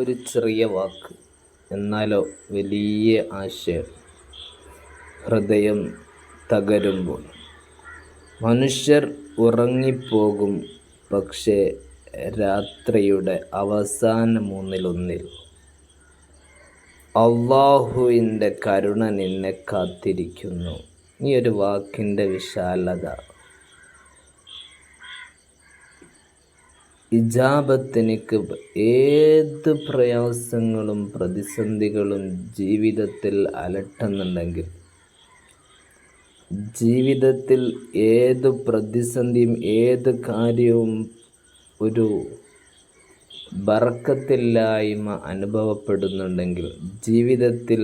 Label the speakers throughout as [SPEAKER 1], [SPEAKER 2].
[SPEAKER 1] ഒരു ചെറിയ വാക്ക്, എന്നാലോ വലിയ ആശയം. ഹൃദയം തകരുമ്പോൾ മനുഷ്യർ ഉറങ്ങിപ്പോകും. പക്ഷേ രാത്രിയുടെ അവസാന മൂന്നിലൊന്നിൽ അള്ളാഹുവിൻ്റെ കരുണ നിന്നെ കാത്തിരിക്കുന്നു. ഈ ഒരു വാക്കിൻ്റെ വിശാലത, ഇജാബത്തിനിക്ക് ഏത് പ്രയാസങ്ങളും പ്രതിസന്ധികളും ജീവിതത്തിൽ അലട്ടുന്നുണ്ടെങ്കിൽ, ജീവിതത്തിൽ ഏത് പ്രതിസന്ധിയും ഏത് കാര്യവും ഒരു ബർക്കത്തില്ലായ്മ അനുഭവപ്പെടുന്നുണ്ടെങ്കിൽ, ജീവിതത്തിൽ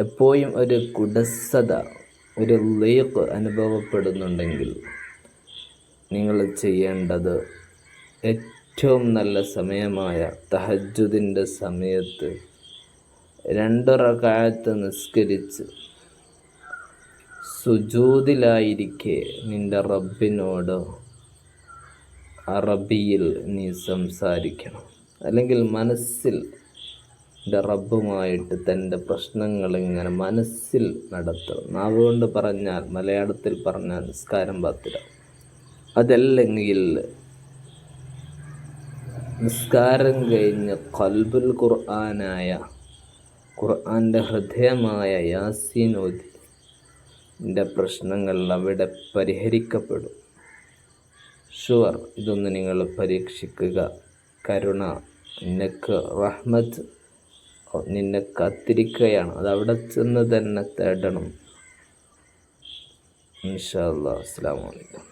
[SPEAKER 1] എപ്പോഴും ഒരു കുടസ്സത, ഒരു ലീഖ് അനുഭവപ്പെടുന്നുണ്ടെങ്കിൽ, നിങ്ങൾ ചെയ്യേണ്ടത് ഏറ്റവും നല്ല സമയമായ തഹജ്ജുദിൻ്റെ സമയത്ത് 2 റക്അത്ത് നിസ്കരിച്ച് സുജൂദിലായിരിക്കെ നിൻ്റെ റബ്ബിനോട് അറബിയിൽ നീ സംസാരിക്കണം. അല്ലെങ്കിൽ മനസ്സിൽ എൻ്റെ റബ്ബുമായിട്ട് തൻ്റെ പ്രശ്നങ്ങളിങ്ങനെ മനസ്സിൽ നടത്തണം. നാവുകൊണ്ട് പറഞ്ഞാൽ, മലയാളത്തിൽ പറഞ്ഞാൽ നിസ്കാരം ബാത്തിലാവും. അതല്ലെങ്കിൽ നിസ്കാരം കഴിഞ്ഞ് ഖൽബുൽ ഖുർആനായ, ഖുർആൻ്റെ ഹൃദയമായ യാസീൻ ഓതി എൻ്റെ പ്രശ്നങ്ങൾ അവിടെ പരിഹരിക്കപ്പെടും. ഷുവർ. ഇതൊന്ന് നിങ്ങൾ പരീക്ഷിക്കുക. കരുണ, നിനക്ക് റഹ്മത്ത് നിന്നെ കാത്തിരിക്കുകയാണ്. അത് അവിടെ ചെന്ന് തന്നെ തേടണം. ഇൻഷാ അല്ലാഹ്. അസ്സലാമു അലൈക്കും.